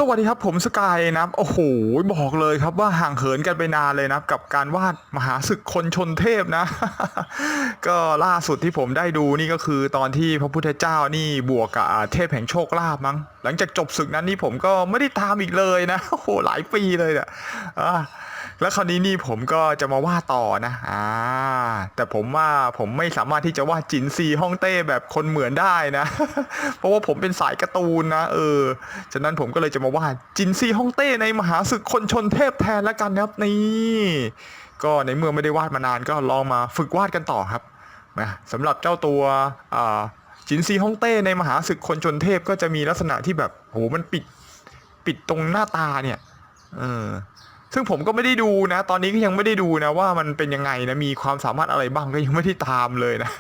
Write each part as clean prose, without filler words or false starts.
วัสดีครับผมสกายนะครับโอ้โหบอกเลยครับว่าห่างเหินกันไปนานเลยนะครับกับการวาดมหาศึกคนชนเทพนะก็ล่าสุดที่ผมได้ดูนี่ก็คือตอนที่พระพุทธเจ้านี่บวกกับเทพแห่งโชคลาภมั้งหลังจากจบศึกนั้นนี่ผมก็ไม่ได้ตามอีกเลยนะโอ้โหหลายปีเลยเนี่ยอ่าแล้วคราวนี้นี่ผมก็จะมาวาดต่อนะแต่ผมว่าผมไม่สามารถที่จะวาดจินซีฮ่องเต้แบบคนเหมือนได้นะเพราะว่าผมเป็นสายการ์ตูนนะฉะนั้นผมก็เลยจะมาวาดจินซีฮ่องเต้ในมหาศึกคนชนเทพแทนแล้วกันนะครับนี่ก็ในเมื่อไม่ได้วาดมานานก็ลองมาฝึกวาดกันต่อครับนะสำหรับเจ้าตัวจินซีฮ่องเต้ในมหาศึกคนชนเทพก็จะมีลักษณะที่แบบโหมันปิดตรงหน้าตาเนี่ยเออซึ่งผมก็ไม่ได้ดูนะตอนนี้ก็ยังไม่ได้ดูนะว่ามันเป็นยังไงนะมีความสามารถอะไรบ้างก็ยังไม่ได้ตามเลยนะ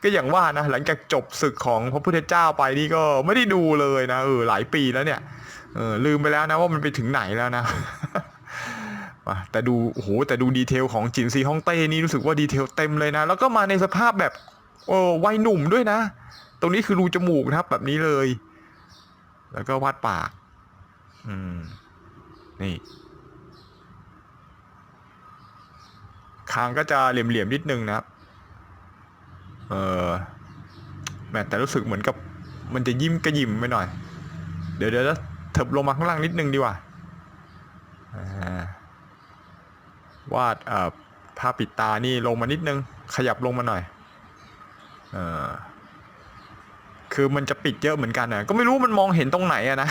ก็อย่างว่านะหลังจากจบศึกของพระพุทธเจ้าไปนี่ก็ไม่ได้ดูเลยนะหลายปีแล้วเนี่ยลืมไปแล้วนะว่ามันไปถึงไหนแล้วนะ แต่ดูโอ้โหแต่ดูดีเทลของจินซีฮ่องเต้นี่รู้สึกว่าดีเทลเต็มเลยนะแล้วก็มาในสภาพแบบวัยหนุ่มด้วยนะตรงนี้คือรูจมูกนะครับแบบนี้เลยแล้วก็วาดปากนี่คางก็จะเหลี่ยมๆนิดนึงนะครับแต่รู้สึกเหมือนกับมันจะยิ้มกระยิมไปหน่อยเดี๋ยวเถิบลงมาข้างล่างนิดนึงดีกว่าวาดผ้าปิดตานี่ลงมานิดนึงขยับลงมาหน่อยคือมันจะปิดเยอะเหมือนกันนะก็ไม่รู้มันมองเห็นตรงไหนอะนะ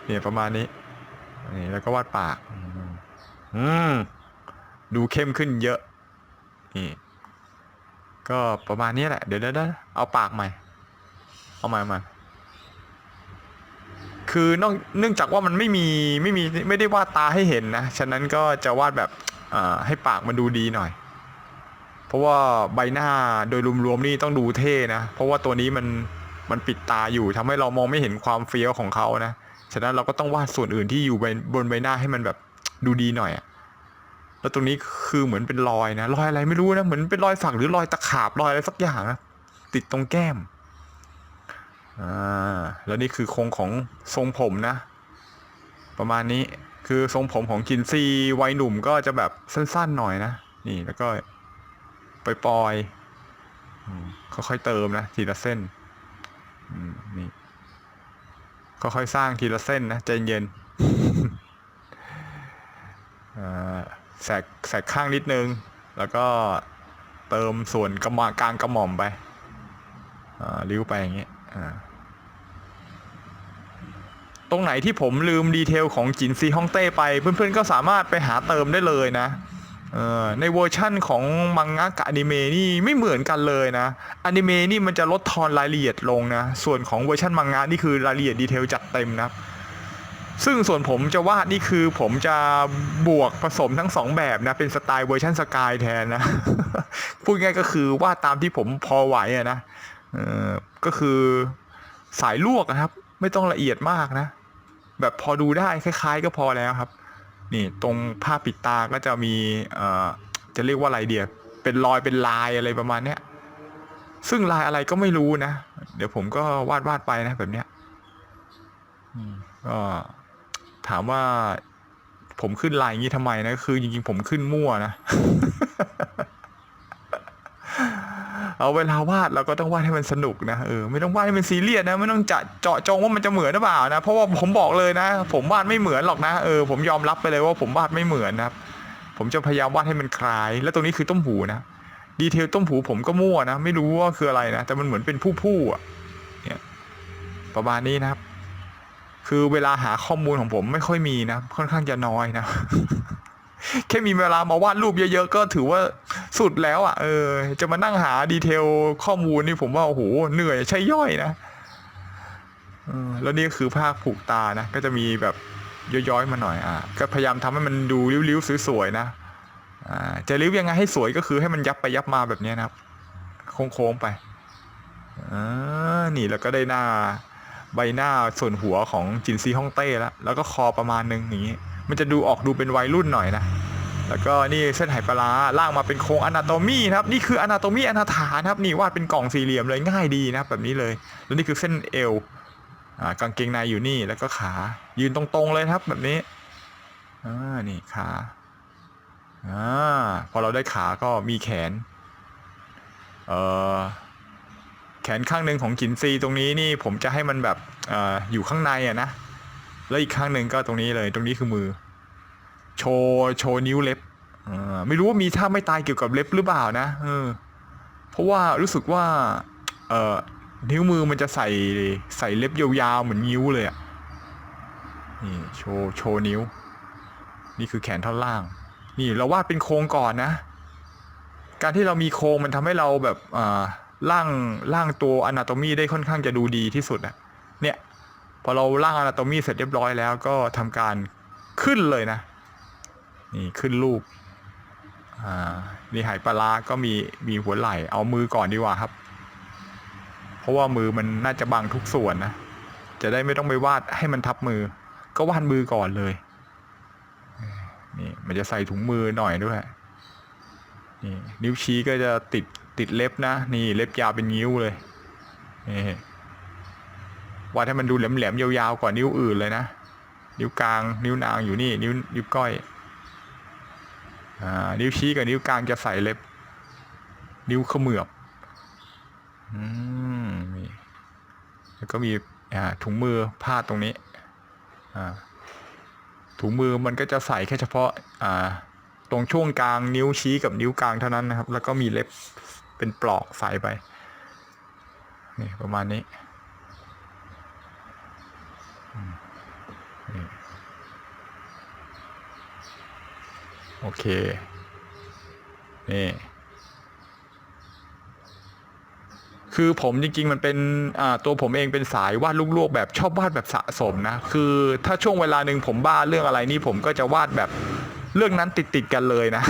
เนี่ยประมาณนี้นี่แล้วก็วาดปากดูเข้มขึ้นเยอะนี่ก็ประมาณนี้แหละเดี๋ยวเอาปากใหม่เอาใหม่คือเนื่องจากว่ามันไม่ได้วาดตาให้เห็นนะฉะนั้นก็จะวาดแบบให้ปากมันดูดีหน่อยเพราะว่าใบหน้าโดยรวมๆนี่ต้องดูเท่นะเพราะว่าตัวนี้มันปิดตาอยู่ทำให้เรามองไม่เห็นความเฟี้ยวของเขานะฉะนั้นเราก็ต้องวาดส่วนอื่นที่อยู่บนใบหน้าให้มันแบบดูดีหน่อยแล้วตรงนี้คือเหมือนเป็นรอยนะรอยอะไรไม่รู้นะเหมือนเป็นรอยสักหรือรอยตะขาบรอยอะไรสักอย่างนะติดตรงแก้มแล้วนี่คือโครงของทรงผมนะประมาณนี้คือทรงผมของจินซีวัยหนุ่มก็จะแบบสั้นๆหน่อยนะนี่แล้วก็ปล่อยค่อยๆเติมนะทีละเส้นนี่ค่อยๆสร้างทีละเส้นนะใจเย็นแสกข้างนิดนึงแล้วก็เติมส่วนกลางกระหม่อมไปริ้วไปอย่างเงี้ยตรงไหนที่ผมลืมดีเทลของจินซีฮ่องเต้ไปเพื่อนๆก็สามารถไปหาเติมได้เลยนะในเวอร์ชั่นของมังงะกับอนิเมะนี่ไม่เหมือนกันเลยนะอนิเมะนี่มันจะลดทอนรายละเอียดลงนะส่วนของเวอร์ชันมังงะนี่คือรายละเอียดดีเทลจัดเต็มนะซึ่งส่วนผมจะวาดนี่คือผมจะบวกผสมทั้ง2แบบนะเป็นสไตล์เวอร์ชันสกายแทนนะ พูดง่ายก็คือวาดตามที่ผมพอไหวนะก็คือสายลวกนะครับไม่ต้องละเอียดมากนะแบบพอดูได้คล้ายๆก็พอแล้วครับนี่ตรงผ้าปิดตาก็จะมีจะเรียกว่าอะไรเดียเป็นรอยเป็นลายอะไรประมาณเนี้ยซึ่งลายอะไรก็ไม่รู้นะเดี๋ยวผมก็วาดไปนะแบบเนี้ยก็ถามว่าผมขึ้นลายอย่างนี้ทำไมนะคือจริงๆผมขึ้นมั่วนะ เอาเวลาวาดเราก็ต้องวาดให้มันสนุกนะไม่ต้องวาดให้มันซีเรียสนะไม่ต้องเจาะจงว่ามันจะเหมือนหรือเปล่านะเพราะว่าผมบอกเลยนะผมวาดไม่เหมือนหรอกนะผมยอมรับไปเลยว่าผมวาดไม่เหมือนนะครับผมจะพยายามวาดให้มันคล้ายแล้วตรงนี้คือต้มหูนะดีเทลต้มหูผมก็มั่วนะไม่รู้ว่าคืออะไรนะแต่มันเหมือนเป็นผู้อ่ะเนี่ยประมาณนี้นะครับคือเวลาหาข้อมูลของผมไม่ค่อยมีนะค่อนข้างจะน้อยนะ แค่มีเวลามาวาดรูปเยอะๆก็ถือว่าสุดแล้วจะมานั่งหาดีเทลข้อมูลนี่ผมว่าโอ้โหเหนื่อยใช่ย่อยนะแล้วนี่คือผ้าผูกตานะก็จะมีแบบย้อยๆมาหน่อยก็พยายามทำให้มันดูริ้วๆสวยๆนะจะริ้วยังไงให้สวยก็คือให้มันยับไปยับมาแบบนี้นะครับโค้งๆไปนี่แล้วก็ได้ใบหน้าส่วนหัวของจินซีฮ่องเต้แล้วก็คอประมาณนึงอย่างนี้มันจะดูเป็นวัยรุ่นหน่อยนะแล้วก็นี่เส้นไหปลาล่างมาเป็นโครงอนาโตมีนะครับนี่คืออนาโตมีอนาถานะครับนี่วาดเป็นกล่องสี่เหลี่ยมเลยง่ายดีนะแบบนี้เลยแล้วนี่คือเส้นเอว กางเกงในอยู่นี่แล้วก็ขายืนตรงๆเลยครับแบบนี้นี่ขาพอเราได้ขาก็มีแขนแขนข้างหนึ่งของจินซีตรงนี้นี่ผมจะให้มันแบบอยู่ข้างในนะแล้วอีกข้างหนึ่งก็ตรงนี้เลยตรงนี้คือมือโชว์นิ้วเล็บไม่รู้ว่ามีท่าไม่ตายเกี่ยวกับเล็บหรือเปล่านะเพราะว่ารู้สึกว่านิ้วมือมันจะใส่เล็บยาวๆเหมือนนิ้วเลยอ่ะนี่โชว์นิ้วนี่คือแขนท่อนล่างนี่เราวาดเป็นโครงก่อนนะการที่เรามีโครงมันทำให้เราแบบร่างตัวอนาโตมีได้ค่อนข้างจะดูดีที่สุดอ่ะเนี่ยพอเราร่างอนาโตมีเสร็จเรียบร้อยแล้วก็ทำการขึ้นเลยนะนี่ขึ้นรูปนี่ไหปลาร้าก็มีหัวไหล่เอามือก่อนดีกว่าครับเพราะว่ามือมันน่าจะบังทุกส่วนนะจะได้ไม่ต้องไปวาดให้มันทับมือก็วาดมือก่อนเลยนี่มันจะใส่ถุงมือหน่อยด้วยนี่นิ้วชี้ก็จะติดเล็บนะนี่เล็บยาวเป็นนิ้วเลยนี่วาดให้มันดูแหลมๆยาวๆกว่านิ้วอื่นเลยนะนิ้วกลางนิ้วนางอยู่นี่นิ้วก้อยนิ้วชี้กับนิ้วกลางจะใส่เล็บนิ้วเขมือบนี่แล้วก็มีถุงมือพาดตรงนี้ถุงมือมันก็จะใส่แค่เฉพาะตรงช่วงกลางนิ้วชี้กับนิ้วกลางเท่านั้นนะครับแล้วก็มีเล็บเป็นปลอกใส่ไปนี่ประมาณนี้โอเคนี่คือผมจริงๆมันเป็นตัวผมเองเป็นสายวาดลูกโลกแบบชอบวาดแบบสะสมนะคือถ้าช่วงเวลาหนึ่งผมบ้าเรื่องอะไรนี่ผมก็จะวาดแบบเรื่องนั้นติดกันเลยนะ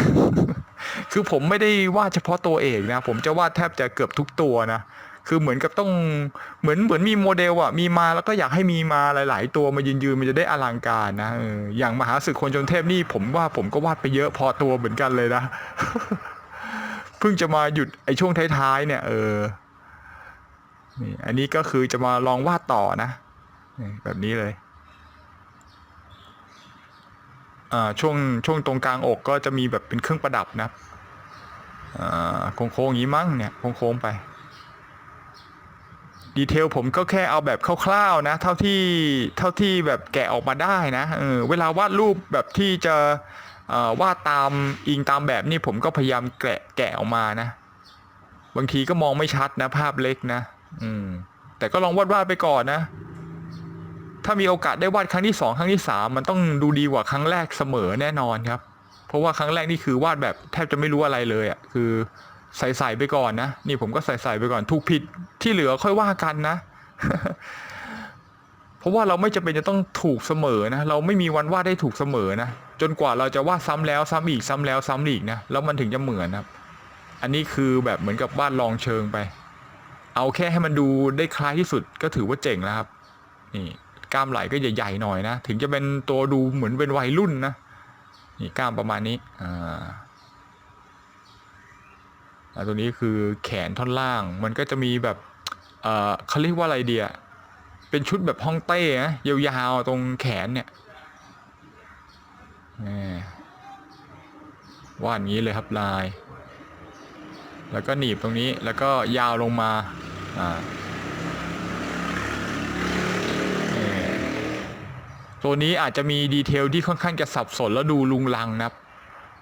คือผมไม่ได้วาดเฉพาะตัวเอกนะผมจะวาดแทบจะเกือบทุกตัวนะคือเหมือนกับต้องเหมือนมีโมเดลมีมาแล้วก็อยากให้มีมาหลายๆตัวมายืนมันจะได้อลังการนะอย่างมหาศึกคนชนเทพนี่ผมก็วาดไปเยอะพอตัวเหมือนกันเลยนะ เพิ่งจะมาหยุดไอ้ช่วงท้ายๆเนี่ยนี่อันนี้ก็คือจะมาลองวาดต่อนะแบบนี้เลยช่วงตรงกลางอกก็จะมีแบบเป็นเครื่องประดับนะโค้งๆอย่างนี้มั้งเนี่ยโค้งๆไปดีเทลผมก็แค่เอาแบบคร่าวๆนะเท่าที่แบบแกะออกมาได้นะเวลาวาดรูปแบบที่จะวาดอิงตามแบบนี่ผมก็พยายามแกะออกมานะบางทีก็มองไม่ชัดนะภาพเล็กนะแต่ก็ลองวาดไปก่อนนะถ้ามีโอกาสได้วาดครั้งที่2ครั้งที่3มันต้องดูดีกว่าครั้งแรกเสมอแน่นอนครับเพราะว่าครั้งแรกนี่คือวาดแบบแทบจะไม่รู้อะไรเลยคือใส่ไปก่อนนะนี่ผมก็ใส่ไปก่อนถูกผิดที่เหลือค่อยว่ากันนะ เพราะว่าเราไม่จำเป็นจะต้องถูกเสมอนะเราไม่มีวันวาดได้ถูกเสมอนะจนกว่าเราจะวาดซ้ำแล้วซ้ำอีกซ้ำแล้วซ้ำอีกนะแล้วมันถึงจะเหมือนครับอันนี้คือแบบเหมือนกับวาดลองเชิงไปเอาแค่ให้มันดูได้คล้ายที่สุดก็ถือว่าเจ๋งแล้วครับนี่กล้ามไหล่ก็ใหญ่ๆหน่อยนะถึงจะเป็นตัวดูเหมือนเป็นวัยรุ่นนะนี่กล้ามประมาณนี้ตัวนี้คือแขนท่อนล่างมันก็จะมีแบบเขาเรียกว่าอะไรเดียเป็นชุดแบบฮ่องเต้นะยาวๆตรงแขนเนี่ยว่าอย่างนี้เลยครับลายแล้วก็หนีบตรงนี้แล้วก็ยาวลงมาตัวนี้อาจจะมีดีเทลที่ค่อนข้างจะสับสนแล้วดูลุงลังนะ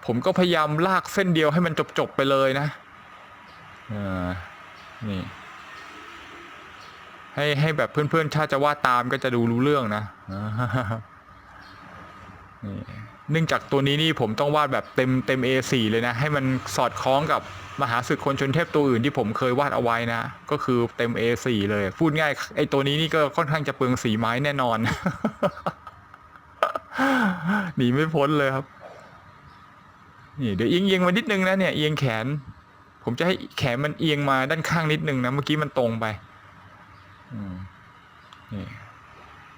ผมก็พยายามลากเส้นเดียวให้มันจบไปเลยนะนี่ให้แบบเพื่อนๆถ้าจะวาดตามก็จะดูรู้เรื่องนะนี่เนื่องจากตัวนี้นี่ผมต้องวาดแบบเต็ม A4 เลยนะให้มันสอดคล้องกับมหาศึกคนชนเทพตัวอื่นที่ผมเคยวาดเอาไว้นะก็คือเต็ม A4 เลยพูดง่ายไอ้ตัวนี้นี่ก็ค่อนข้างจะเปลืองสีไม้แน่นอน หนีไม่พ้นเลยครับนี่เดี๋ยวเอียงมานิดนึงนะเนี่ยเอียงแขนผมจะให้แขนมันเอียงมาด้านข้างนิดนึงนะเมื่อกี้มันตรงไปนี่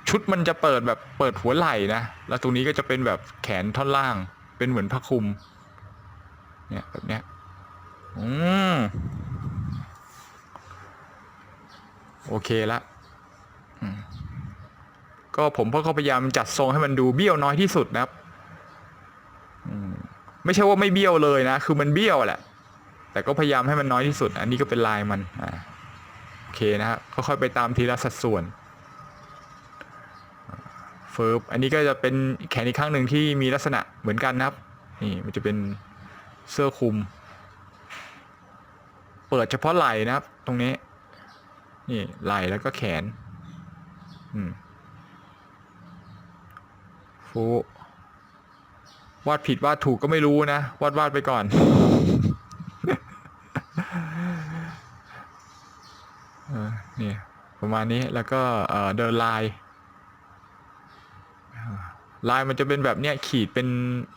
ชุดมันจะเปิดหัวไหล่นะแล้วตรงนี้ก็จะเป็นแบบแขนท่อนล่างเป็นเหมือนผ้าคลุมเนี่ยแบบเนี้ยโอเคละ ก็ผมก็พยายามจัดทรงให้มันดูเบี้ยวน้อยที่สุดนะครับไม่ใช่ว่าไม่เบี้ยวเลยนะคือมันเบี้ยวแหละแต่ก็พยายามให้มันน้อยที่สุดอันนี้ก็เป็นลายมันโอเคนะฮะค่อยๆไปตามทีละสัดส่วนเฟิร์บอันนี้ก็จะเป็นแขนอีกข้างหนึ่งที่มีลักษณะเหมือนกันนะครับนี่มันจะเป็นเสื้อคลุมเปิดเฉพาะไหล่นะครับตรงนี้นี่ไหล่แล้วก็แขนฟูวาดผิดวาดถูกก็ไม่รู้นะวาดไปก่อนนี่ประมาณนี้แล้วก็เดินลายมันจะเป็นแบบเนี้ยขีดเป็น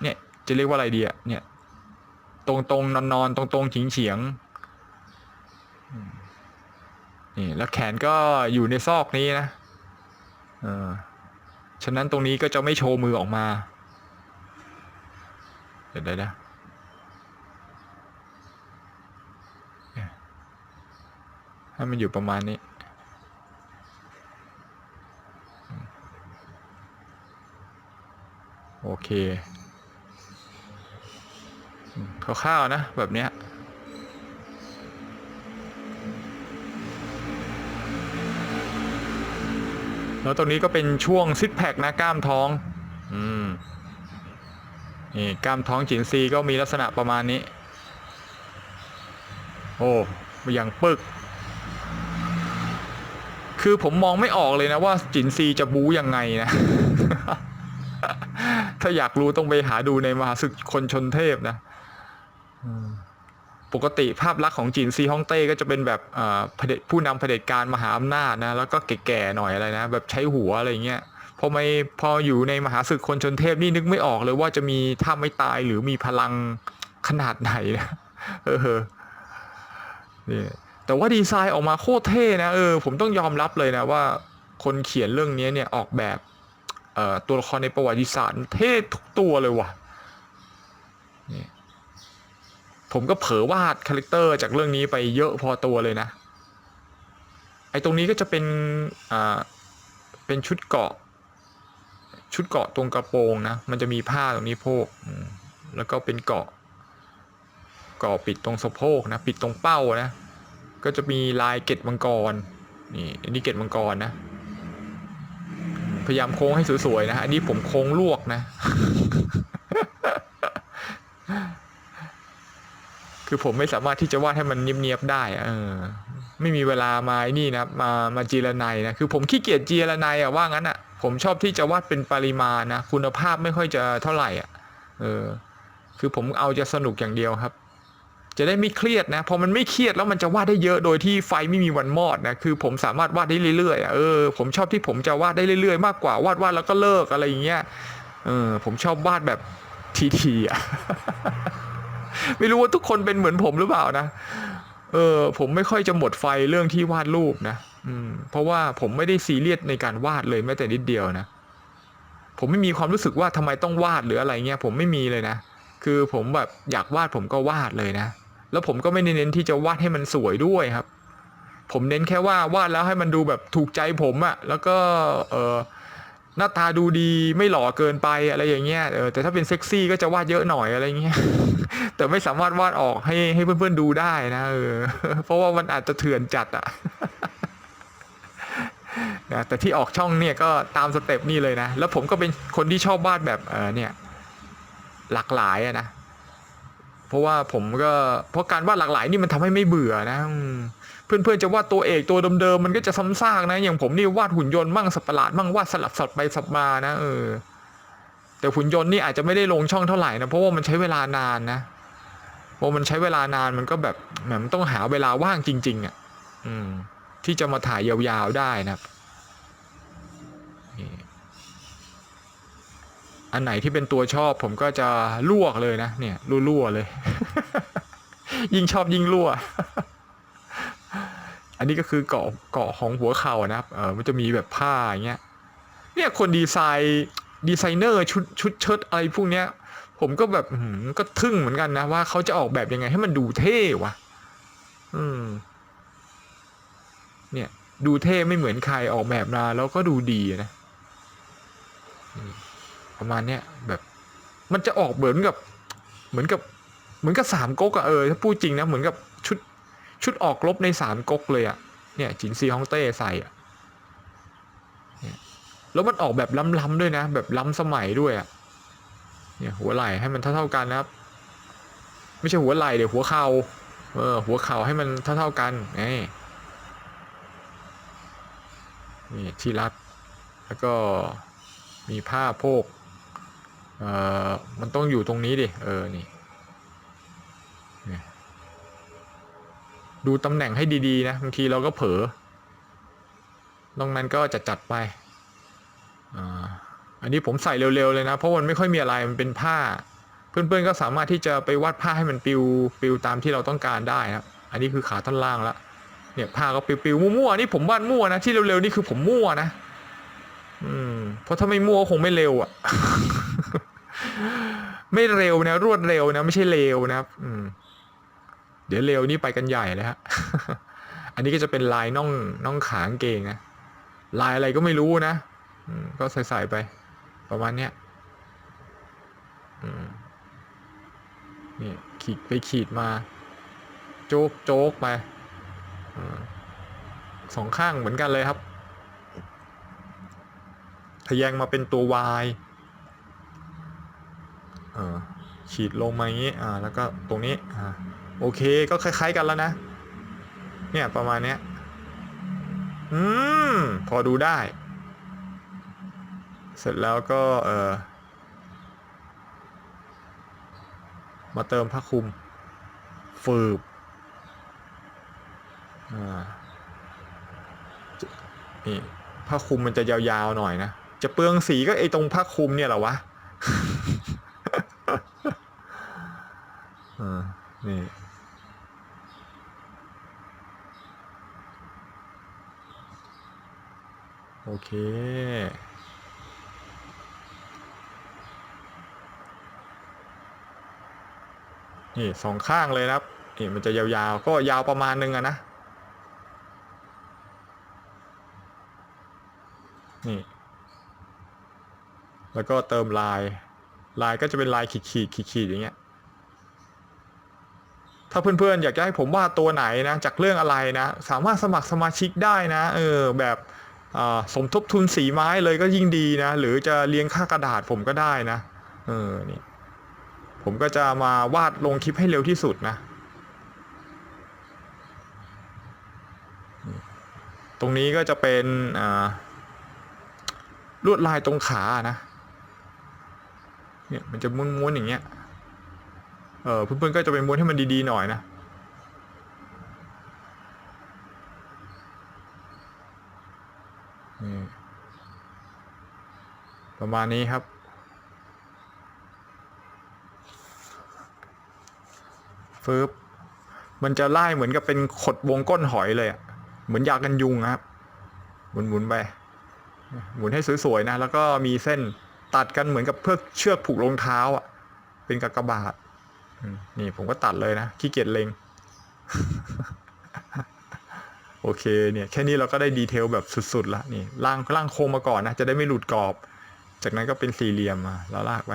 เนี่ยจะเรียกว่าอะไรดีอะเนี่ยตรงนอนตรงเฉียงนี่แล้วแขนก็อยู่ในซอกนี้นะฉะนั้นตรงนี้ก็จะไม่โชว์มือออกมาเดี๋ยวนะให้มันอยู่ประมาณนี้โอเคคร่าวๆนะแบบเนี้ยแล้วตรงนี้ก็เป็นช่วงซิกแพคนะกล้ามท้องนี่กล้ามท้องจินซีก็มีลักษณะประมาณนี้โอ้อย่างปึกคือผมมองไม่ออกเลยนะว่าจินซีจะบู๊ยังไงนะ ถ้าอยากรู้ต้องไปหาดูในมหาศึกคนชนเทพนะปกติภาพลักษณ์ของจินซีฮ่องเต้ก็จะเป็นแบบผู้นำเผด็จการมหาอำนาจนะแล้วก็แก่ๆหน่อยอะไรนะแบบใช้หัวอะไรเงี้ยพออยู่ในมหาศึกคนชนเทพนี่นึกไม่ออกเลยว่าจะมีท่าไม่ตายหรือมีพลังขนาดไหนนะนี่แต่ว่าดีไซน์ออกมาโคตรเท่นะผมต้องยอมรับเลยนะว่าคนเขียนเรื่องนี้เนี่ยออกแบบตัวละครในประวัติศาสตร์เท่ทุกตัวเลยว่ะนี่ผมก็เผลอวาดคาแรคเตอร์จากเรื่องนี้ไปเยอะพอตัวเลยนะไอ้ตรงนี้ก็จะเป็นชุดเกาะตรงกระโปรงนะมันจะมีผ้าตรงนี้โพกแล้วก็เป็นเกาะปิดตรงสะโพกนะปิดตรงเป้านะก็จะมีลายเกล็ดมังกรนี่อันนี้เกล็ดมังกรนะพยายามโค้งให้สวยๆนะอันนี้ผมโค้งลวกนะ คือผมไม่สามารถที่จะวาดให้มันเนียบๆได้ไม่มีเวลามานี่นะมาจีรนัยนะคือผมขี้เกียจจีรนัยว่างั้นผมชอบที่จะวาดเป็นปริมาณนะคุณภาพไม่ค่อยจะเท่าไหร่คือผมเอาจะสนุกอย่างเดียวครับจะได้ไม่เครียดนะพอมันไม่เครียดแล้วมันจะวาดได้เยอะโดยที่ไฟไม่มีวันมอดนะคือผมสามารถวาดได้เรื่อยๆผมชอบที่ผมจะวาดได้เรื่อยๆมากกว่าวาดแล้วก็เลิกอะไรอย่างเงี้ยผมชอบวาดแบบทีไม่รู้ว่าทุกคนเป็นเหมือนผมหรือเปล่านะผมไม่ค่อยจะหมดไฟเรื่องที่วาดรูปนะเพราะว่าผมไม่ได้ซีเรียสในการวาดเลยแม้แต่นิดเดียวนะผมไม่มีความรู้สึกว่าทำไมต้องวาดหรืออะไรเงี้ยผมไม่มีเลยนะคือผมแบบอยากวาดผมก็วาดเลยนะแล้วผมก็ไม่เน้นที่จะวาดให้มันสวยด้วยครับผมเน้นแค่ว่าวาดแล้วให้มันดูแบบถูกใจผมแล้วก็หน้าตาดูดีไม่หล่อเกินไปอะไรอย่างเงี้ยแต่ถ้าเป็นเซ็กซี่ก็จะวาดเยอะหน่อยอะไรเงี้ยแต่ไม่สามารถวาดออกให้เพื่อนๆดูได้นะเพราะว่ามันอาจจะเถื่อนจัดนะแต่ที่ออกช่องเนี่ยก็ตามสเต็ปนี่เลยนะแล้วผมก็เป็นคนที่ชอบวาดแบบเนี่ยหลากหลายนะเพราะว่าเพราะการวาดหลากหลายนี่มันทำให้ไม่เบื่อนะเพื่อนๆจะวาดตัวเอกตัวเดิมๆมันก็จะซ้ำซากนะอย่างผมนี่วาดหุ่นยนต์มั่งสัตว์ประหลาดมั่งวาดสลับสัตว์ไปสัตว์มานะแต่หุ่นยนต์นี่อาจจะไม่ได้ลงช่องเท่าไหร่นะเพราะว่ามันใช้เวลานานนะพอมันใช้เวลานานมันก็แบบมันต้องหาเวลาว่างจริงๆที่จะมาถ่ายยาวๆได้นะอันไหนที่เป็นตัวชอบผมก็จะลวกเลยนะเนี่ยรั่วๆเลย ยิ่งชอบยิ่งรั่ว อันนี้ก็คือเกาะของหัวเข่านะครับมันจะมีแบบผ้าอย่างเงี้ยเนี่ยคนดีไซเนอร์ชุดเชิ้ตอะไรพวกเนี้ยผมก็แบบก็ทึ่งเหมือนกันนะว่าเขาจะออกแบบยังไงให้มันดูเท่วะเนี่ยดูเท่ไม่เหมือนใครออกแบบมาแล้วก็ดูดีนะ ประมาณเนี้ยแบบมันจะออกเหมือนกับสามก๊กอะถ้าพูดจริงนะเหมือนกับชุดออกรบในสามก๊กเลยอะเนี่ยจินซีฮ่องเต้ใส่อะเนี่ยแล้วมันออกแบบล้ำๆด้วยนะแบบล้ำสมัยด้วยอะเนี่ยหัวไหล่ให้มันเท่ากันนะครับไม่ใช่หัวไหล่เดี๋ยวหัวเข่าหัวเข่าให้มันเท่ากันนี่ที่รัดแล้วก็มีผ้าโพกมันต้องอยู่ตรงนี้ดินี่ดูตำแหน่งให้ดีๆนะบางทีเราก็เผลอตรงนั้นก็จัดไปอันนี้ผมใส่เร็วๆเลยนะเพราะมันไม่ค่อยมีอะไรมันเป็นผ้าเพื่อนๆก็สามารถที่จะไปวาดผ้าให้มันปิวตามที่เราต้องการได้ครับอันนี้คือขาท่อนล่างละเนี่ยผ้าก็ปิวมั่วๆนี่ผมวาดมั่วนะที่เร็วๆนี่คือผมมั่วนะเพราะถ้าไม่มั่วคงไม่เร็วอ่ะ ไม่เร็วนะรวดเร็วนะไม่ใช่เร็วนะครับเดี๋ยวเร็วนี่ไปกันใหญ่เลยฮะ อันนี้ก็จะเป็นลายน่องขางเกงนะลายอะไรก็ไม่รู้นะก็ใส่ไปประมาณเนี้ยนี่ขีดมาโจ๊กไปสองข้างเหมือนกันเลยครับทะแยงมาเป็นตัว Y ขีดลงมาอย่างนี้แล้วก็ตรงนี้โอเคก็คล้ายๆกันแล้วนะเนี่ยประมาณเนี้ยพอดูได้เสร็จแล้วก็มาเติมผ้าคลุมฟืบนี่ผ้าคลุมมันจะยาวๆหน่อยนะจะเปลืองสีก็ไอตรงผ้าคลุมเนี่ยเหรอวะนี่โอเคนี่สองข้างเลยนะครับนี่มันจะยาวๆก็ยาวประมาณนึงอะนะนี่แล้วก็เติมลายก็จะเป็นลายขีดอย่างเงี้ยถ้าเพื่อนๆอยากจะให้ผมวาดตัวไหนนะจากเรื่องอะไรนะสามารถสมัครสมาชิกได้นะแบบสมทบทุนสีไม้เลยก็ยิ่งดีนะหรือจะเลี้ยงค่ากระดาษผมก็ได้นะนี่ผมก็จะมาวาดลงคลิปให้เร็วที่สุดนะตรงนี้ก็จะเป็นลวดลายตรงขานะเนี่ยมันจะม้วนๆอย่างเงี้ยเพื่อนๆก็จะไปม้วนให้มันดีๆหน่อยนะประมาณนี้ครับฟืบมันจะไล่เหมือนกับเป็นขดวงก้นหอยเลยอะเหมือนยากันยุงครับหมุนไปหมุนให้สวยๆนะแล้วก็มีเส้นตัดกันเหมือนกับเพื่อเชือกผูกรองเท้าอ่ะเป็นกากบาทนี่ผมก็ตัดเลยนะขี้เกียจเล็ง โอเคเนี่ยแค่นี้เราก็ได้ดีเทลแบบสุดๆละนี่ล่างโครงมาก่อนนะจะได้ไม่หลุดกรอบจากนั้นก็เป็นสี่เหลี่ยมมาแล้วลากไป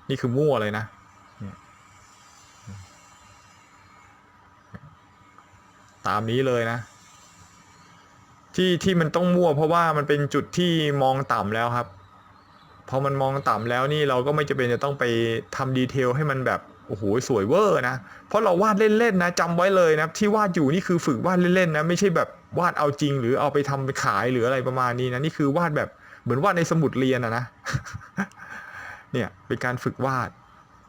นี่คือมั่วเลยนะตามนี้เลยนะที่มันต้องมั่วเพราะว่ามันเป็นจุดที่มองต่ำแล้วครับพอมันมองต่ำแล้วนี่เราก็ไม่จำเป็นจะต้องไปทำดีเทลให้มันแบบโอ้โหสวยเวอร์นะเพราะเราวาดเล่นๆนะจำไว้เลยนะที่วาดอยู่นี่คือฝึกวาดเล่นๆนะไม่ใช่แบบวาดเอาจริงหรือเอาไปทำไปขายหรืออะไรประมาณนี้นะนี่คือวาดแบบเหมือนวาดในสมุดเรียนนะเนี่ยเป็นการฝึกวาด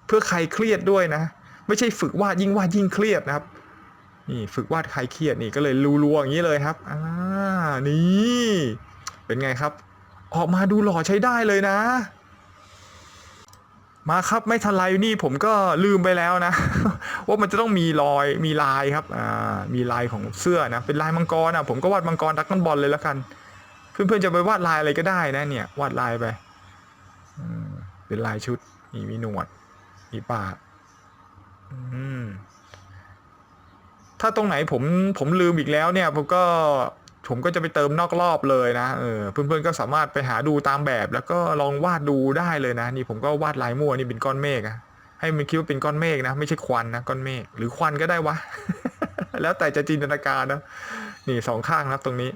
เพื่อใครเครียดด้วยนะไม่ใช่ฝึกวาดยิ่งเครียดนะครับนี่ฝึกวาดใครเครียดนี่ก็เลยรัวๆอย่างนี้เลยครับนี่เป็นไงครับออกมาดูหล่อใช้ได้เลยนะมาครับไม่ทันไรนี่ผมก็ลืมไปแล้วนะ ว่ามันจะต้องมีมีลายครับมีลายของเสื้อนะเป็นลายมังกรผมก็วาดมังกรดักบอลเลยแล้วกันเพื่อนๆจะไปวาดลายอะไรก็ได้นะเนี่ยวาดลายไปเป็นลายชุดมีหนวดมีปากถ้าตรงไหนผมลืมอีกแล้วเนี่ยผมก็ ผมก็จะไปเติมนอกรอบเลยนะเพื่อนๆก็สามารถไปหาดูตามแบบแล้วก็ลองวาดดูได้เลยนะนี่ผมก็วาดลายมั่วนี่เป็นก้อนเมฆอะให้มันคิดว่าเป็นก้อนเมฆนะไม่ใช่ควันนะก้อนเมฆหรือควันก็ได้วะ แล้วแต่จะจินตนาการนะนี่สองข้างนะตรงนี้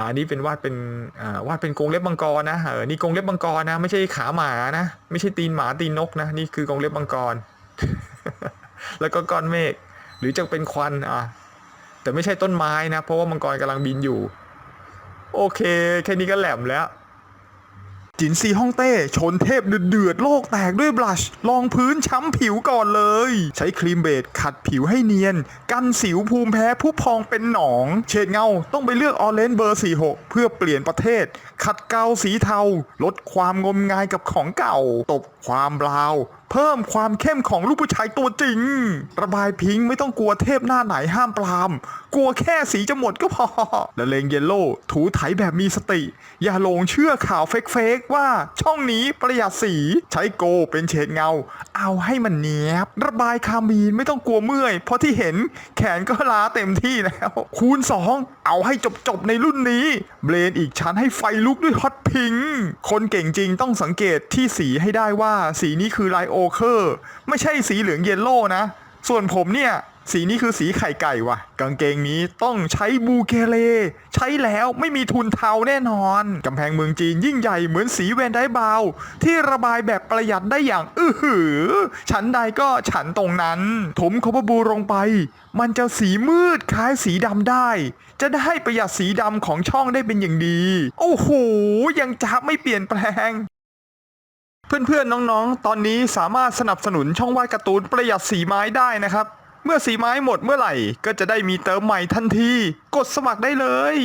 อันนี้เป็นวาดเป็นกรงเล็บมังกรนะนี่กรงเล็บมังกรนะไม่ใช่ขาหมานะไม่ใช่ตีนหมาตีนนกนะนี่คือกรงเล็บมังกร แล้วก็ก้อนเมฆหรือจะเป็นควันแต่ไม่ใช่ต้นไม้นะเพราะว่ามังกรกำลังบินอยู่โอเคแค่นี้ก็แหลมแล้วจินซีฮ่องเต้ชนเทพเดือดโลกแตกด้วยบลัชรองพื้นช้ำผิวก่อนเลยใช้ครีมเบสขัดผิวให้เนียนกันสิวภูมิแพ้ผู้พองเป็นหนองเฉดเงาต้องไปเลือกออเรนจ์เบอร์ 46 เพื่อเปลี่ยนประเทศขัดเกาสีเทาลดความงมงายกับของเก่าตบความบราวเพิ่มความเข้มของลูกผู้ชายตัวจริงระบายพิงค์ไม่ต้องกลัวเทพหน้าไหนห้ามปรามกลัวแค่สีจะหมดก็พอและเลงเยลโล่ถูไถแบบมีสติอย่าหลงเชื่อข่าวเฟกว่าช่องนี้ประหยัดสีใช้โกเป็นเฉดเงาเอาให้มันเนียบระบายคามีนไม่ต้องกลัวเมื่อยเพราะที่เห็นแขนก็ล้าเต็มที่แล้วคูณ 2เอาให้จบในรุ่นนี้เบรนอีกชั้นให้ไฟลุกด้วยฮอตพิงค์คนเก่งจริงต้องสังเกตที่สีให้ได้ว่าสีนี้คือไลโอเคอร์ไม่ใช่สีเหลืองเยลโล่นะส่วนผมเนี่ยสีนี้คือสีไข่ไก่ว่ะกางเกงนี้ต้องใช้บูเกเลใช้แล้วไม่มีทุนเทาแน่นอนกำแพงเมืองจีนยิ่งใหญ่เหมือนสีแวนไดบาวที่ระบายแบบประหยัดได้อย่างหือฉันใดก็ฉันตรงนั้นถมคอปบูลงไปมันจะสีมืดคล้ายสีดำได้จะได้ประหยัดสีดำของช่องได้เป็นอย่างดีโอ้โหยังจะไม่เปลี่ยนแปลงเพื่อนๆน้องๆตอนนี้สามารถสนับสนุนช่องวาดการ์ตูนประหยัดสีไม้ได้นะครับเมื่อสีไม้หมดเมื่อไหร่ก็จะได้มีเติมใหม่ทันทีกดสมัครได้เลย